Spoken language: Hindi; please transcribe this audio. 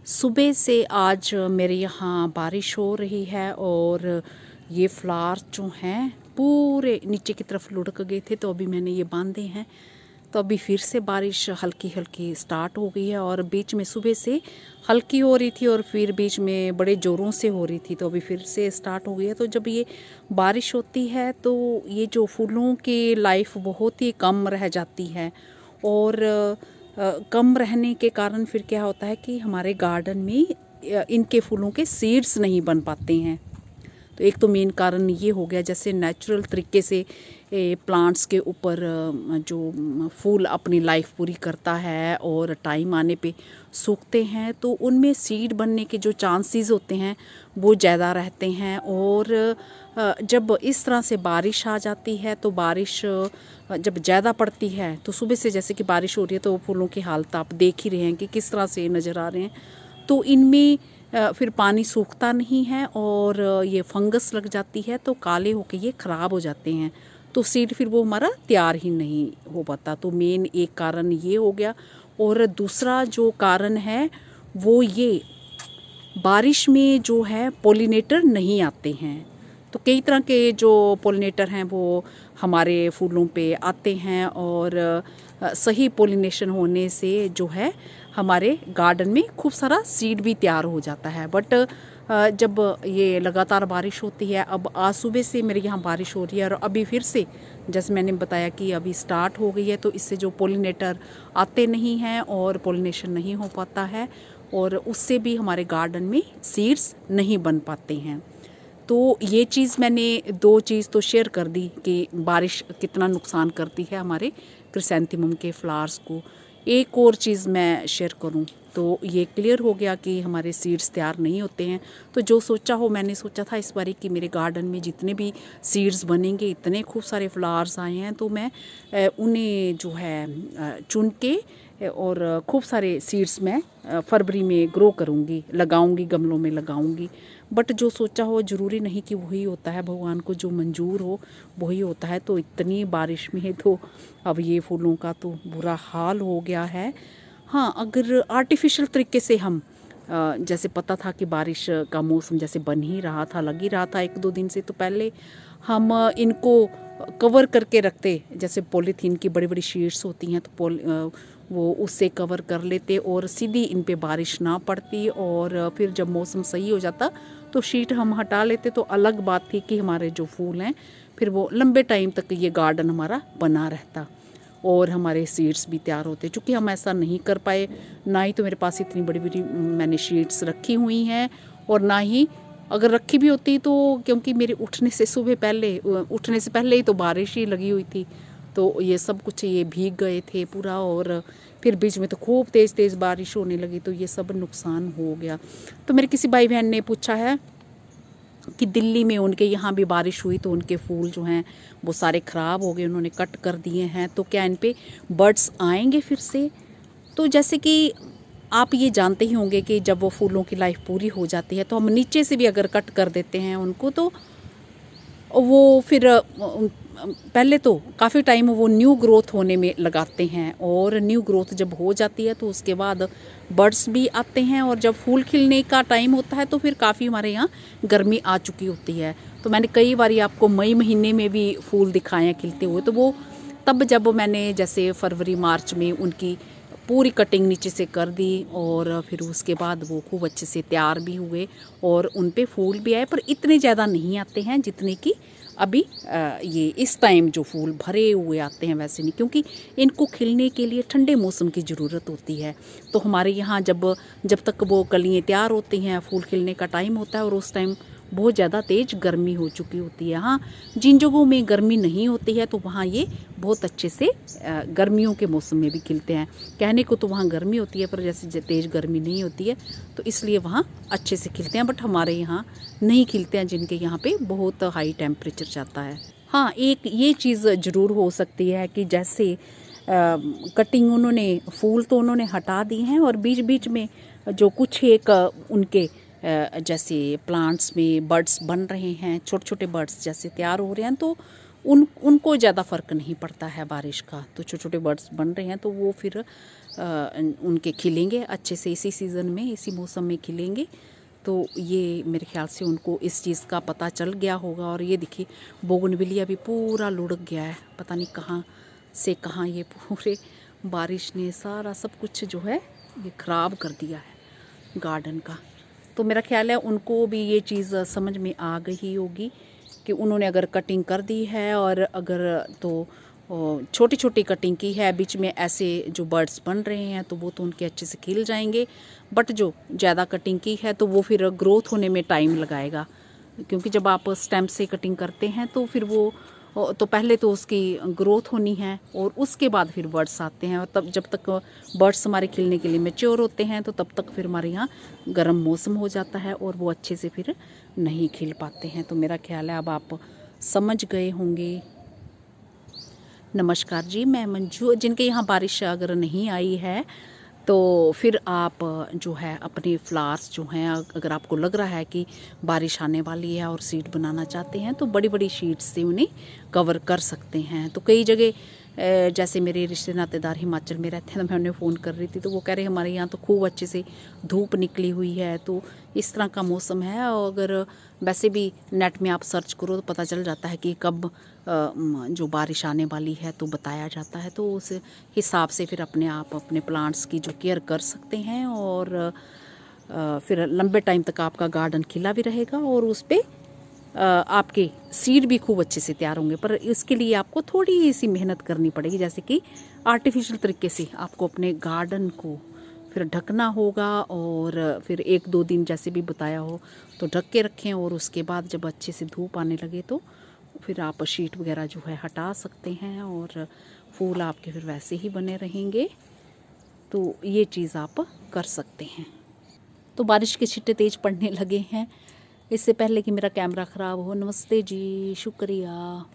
सुबह से आज मेरे यहाँ बारिश हो रही है और ये फ्लावर जो हैं पूरे नीचे की तरफ लुढ़क गए थे, तो अभी मैंने ये बांधे हैं। तो अभी फिर से बारिश हल्की हल्की स्टार्ट हो गई है और बीच में सुबह से हल्की हो रही थी और फिर बीच में बड़े ज़ोरों से हो रही थी, तो अभी फिर से स्टार्ट हो गई है। तो जब ये बारिश होती है तो ये जो फूलों की लाइफ बहुत ही कम रह जाती है और कम रहने के कारण फिर क्या होता है कि हमारे गार्डन में इनके फूलों के सीड्स नहीं बन पाते हैं। तो एक तो मेन कारण ये हो गया, जैसे नेचुरल तरीके से प्लांट्स के ऊपर जो फूल अपनी लाइफ पूरी करता है और टाइम आने पे सूखते हैं, तो उनमें सीड बनने के जो चांसेस होते हैं वो ज़्यादा रहते हैं। और जब इस तरह से बारिश आ जाती है तो बारिश जब ज़्यादा पड़ती है तो सुबह से जैसे कि बारिश हो रही है तो फूलों की हालत आप देख ही रहे हैं कि किस तरह से नज़र आ रहे हैं। तो इनमें फिर पानी सूखता नहीं है और ये फंगस लग जाती है, तो काले होके ये ख़राब हो जाते हैं, तो सीड फिर वो हमारा तैयार ही नहीं हो पाता। तो मेन एक कारण ये हो गया। और दूसरा जो कारण है वो ये, बारिश में जो है पोलिनेटर नहीं आते हैं। तो कई तरह के जो पोलिनेटर हैं वो हमारे फूलों पे आते हैं और सही पोलिनेशन होने से जो है हमारे गार्डन में खूब सारा सीड भी तैयार हो जाता है। बट जब ये लगातार बारिश होती है, अब आज सुबह से मेरे यहाँ बारिश हो रही है और अभी फिर से जैसे मैंने बताया कि अभी स्टार्ट हो गई है, तो इससे जो पोलिनेटर आते नहीं हैं और पोलिनेशन नहीं हो पाता है और उससे भी हमारे गार्डन में सीड्स नहीं बन पाते हैं। तो ये चीज़ मैंने दो चीज़ तो शेयर कर दी कि बारिश कितना नुकसान करती है हमारे क्रिसैंथेमम के फ्लावर्स को। एक और चीज़ मैं शेयर करूं तो ये क्लियर हो गया कि हमारे सीड्स तैयार नहीं होते हैं। तो जो सोचा हो, मैंने सोचा था इस बारी कि मेरे गार्डन में जितने भी सीड्स बनेंगे, इतने खूब सारे फ्लावर्स आए हैं, तो मैं उन्हें जो है चुन के और खूब सारे सीड्स मैं फरवरी में ग्रो करूँगी, लगाऊँगी, गमलों में लगाऊँगी। बट जो सोचा हो ज़रूरी नहीं कि वही होता है, भगवान को जो मंजूर हो वही होता है। तो इतनी बारिश में तो अब ये फूलों का तो बुरा हाल हो गया है। हाँ, अगर आर्टिफिशियल तरीके से हम जैसे पता था कि बारिश का मौसम जैसे बन ही रहा था, लग ही रहा था एक दो दिन से, तो पहले हम इनको कवर करके रखते, जैसे पॉलीथीन की बड़ी बड़ी शीट्स होती हैं, तो वो उससे कवर कर लेते और सीधी इन पे बारिश ना पड़ती। और फिर जब मौसम सही हो जाता तो शीट हम हटा लेते, तो अलग बात थी कि हमारे जो फूल हैं फिर वो लंबे टाइम तक ये गार्डन हमारा बना रहता और हमारे सीड्स भी तैयार होते। चूँकि हम ऐसा नहीं कर पाए, ना ही तो मेरे पास इतनी बड़ी बड़ी मैंने शीट्स रखी हुई हैं, और ना ही अगर रखी भी होती तो, क्योंकि मेरे उठने से पहले ही तो बारिश ही लगी हुई थी, तो ये सब कुछ ये भीग गए थे पूरा। और फिर बीच में तो खूब तेज़ तेज़ बारिश होने लगी, तो ये सब नुकसान हो गया। तो मेरे किसी भाई बहन ने पूछा है कि दिल्ली में उनके यहाँ भी बारिश हुई तो उनके फूल जो हैं वो सारे ख़राब हो गए, उन्होंने कट कर दिए हैं, तो क्या इन पे बर्ड्स आएंगे फिर से? तो जैसे कि आप ये जानते ही होंगे कि जब वो फूलों की लाइफ पूरी हो जाती है तो हम नीचे से भी अगर कट कर देते हैं उनको, तो वो फिर पहले तो काफ़ी टाइम वो न्यू ग्रोथ होने में लगाते हैं, और न्यू ग्रोथ जब हो जाती है तो उसके बाद बर्ड्स भी आते हैं, और जब फूल खिलने का टाइम होता है तो फिर काफ़ी हमारे यहाँ गर्मी आ चुकी होती है। तो मैंने कई बार आपको मई महीने में भी फूल दिखाए हैं खिलते हुए, तो वो तब जब मैंने जैसे फरवरी मार्च में उनकी पूरी कटिंग नीचे से कर दी और फिर उसके बाद वो खूब अच्छे से तैयार भी हुए और उन पे फूल भी आए, पर इतने ज़्यादा नहीं आते हैं जितने कि अभी ये इस टाइम जो फूल भरे हुए आते हैं वैसे नहीं, क्योंकि इनको खिलने के लिए ठंडे मौसम की ज़रूरत होती है। तो हमारे यहाँ जब तक वो कलियाँ तैयार होती हैं, फूल खिलने का टाइम होता है, और उस टाइम बहुत ज़्यादा तेज़ गर्मी हो चुकी होती है। हाँ, जिन जगहों में गर्मी नहीं होती है तो वहाँ ये बहुत अच्छे से गर्मियों के मौसम में भी खिलते हैं। कहने को तो वहाँ गर्मी होती है, पर जैसे तेज़ गर्मी नहीं होती है तो इसलिए वहाँ अच्छे से खिलते हैं, बट हमारे यहाँ नहीं खिलते हैं, जिनके यहाँ पे बहुत हाई टेम्परेचर जाता है। हाँ, एक ये चीज़ ज़रूर हो सकती है कि जैसे कटिंग उन्होंने फूल तो उन्होंने हटा दी हैं, और बीच बीच में जो कुछ एक उनके जैसे प्लांट्स में बर्ड्स बन रहे हैं, छोटे छोटे बर्ड्स जैसे तैयार हो रहे हैं, तो उनको ज़्यादा फ़र्क नहीं पड़ता है बारिश का। तो छोटे छोटे बर्ड्स बन रहे हैं तो वो फिर उनके खिलेंगे अच्छे से, इसी सीज़न में, इसी मौसम में खिलेंगे। तो ये मेरे ख्याल से उनको इस चीज़ का पता चल गया होगा। और ये देखिए बोगनविलिया भी पूरा लुढ़क गया है, पता नहीं कहाँ से कहाँ ये पूरे बारिश ने सारा सब कुछ जो है ये ख़राब कर दिया है गार्डन का। तो मेरा ख्याल है उनको भी ये चीज़ समझ में आ गई होगी कि उन्होंने अगर कटिंग कर दी है और अगर तो छोटी छोटी कटिंग की है, बीच में ऐसे जो बर्ड्स बन रहे हैं तो वो तो उनके अच्छे से खिल जाएंगे। बट जो ज़्यादा कटिंग की है तो वो फिर ग्रोथ होने में टाइम लगाएगा, क्योंकि जब आप स्टेम से कटिंग करते हैं तो फिर वो तो पहले तो उसकी ग्रोथ होनी है और उसके बाद फिर बर्ड्स आते हैं। और तब जब तक बर्ड्स हमारे खिलने के लिए मैच्योर होते हैं तो तब तक फिर हमारे यहाँ गर्म मौसम हो जाता है और वो अच्छे से फिर नहीं खिल पाते हैं। तो मेरा ख्याल है अब आप समझ गए होंगे। नमस्कार जी, मैं मंजू। जिनके यहाँ बारिश अगर नहीं आई है तो फिर आप जो है अपने फ्लावर्स जो हैं, अगर आपको लग रहा है कि बारिश आने वाली है और सीड बनाना चाहते हैं तो बड़ी बड़ी शीट्स से उन्हें कवर कर सकते हैं। तो कई जगह जैसे मेरे रिश्ते नातेदार हिमाचल में रहते हैं तो मैं उन्हें फ़ोन कर रही थी तो वो कह रहे हमारे यहाँ तो खूब अच्छे से धूप निकली हुई है। तो इस तरह का मौसम है। और अगर वैसे भी नेट में आप सर्च करो तो पता चल जाता है कि कब जो बारिश आने वाली है तो बताया जाता है। तो उस हिसाब से फिर अपने आप अपने प्लांट्स की जो केयर कर सकते हैं और फिर लंबे टाइम तक आपका गार्डन खिला भी रहेगा और उस पर आपके सीड भी खूब अच्छे से तैयार होंगे। पर इसके लिए आपको थोड़ी सी मेहनत करनी पड़ेगी, जैसे कि आर्टिफिशियल तरीके से आपको अपने गार्डन को फिर ढकना होगा और फिर 1-2 दिन जैसे भी बताया हो तो ढक के रखें। और उसके बाद जब अच्छे से धूप आने लगे तो फिर आप शीट वगैरह जो है हटा सकते हैं और फूल आपके फिर वैसे ही बने रहेंगे। तो ये चीज़ आप कर सकते हैं। तो बारिश के छींटे तेज़ पड़ने लगे हैं, इससे पहले कि मेरा कैमरा ख़राब हो। नमस्ते जी, शुक्रिया।